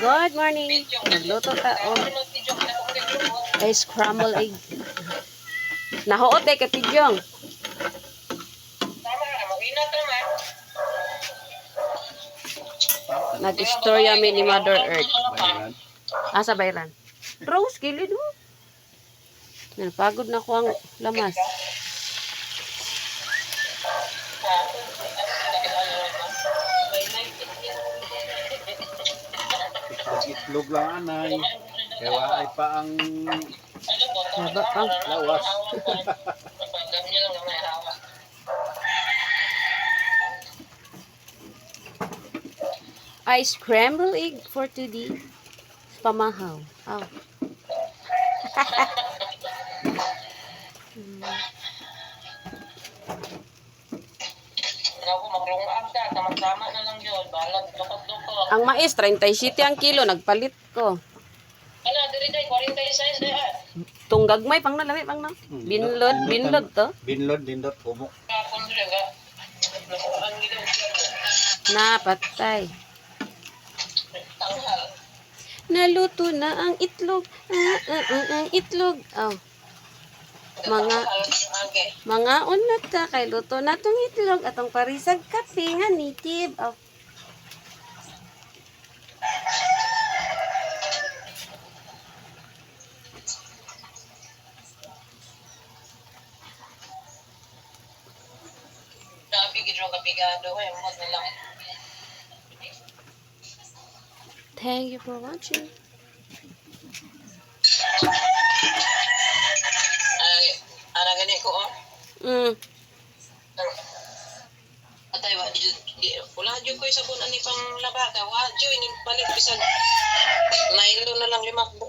Good morning. Nagluto ta ay scramble egg. Nahuot kay Pidyong. Nag-istorya mi ni Mother Earth. Asa bayran? Rose, gilid mo. Napagod na ko ang lamas. Itlog lang anay. Kaya ay pa ang Haba pang. lawas. I scramble egg for today. Pamahaw. Oh. Ang mais 37 ang kilo, nagpalit ko. Ano, diri day 46 day. Tunggagmay pang nalami pang na. Binlod to. Binlod dindot umo. Kapon diri ga. Ang gidaw. Napatay. Tanghal. Naluto na ang itlog. Ang itlog. Oh. Mga unat ta kay luto na tong itlog atong parisag kape nga native. Oh. Sabi gidro kapigado ay mo na lang. Thank you for watching. Ay, ana gani ko oh. Atay wa wala jud ko sabon ani pang labada. Wa jud ni balik bisag. Nailo na lang 5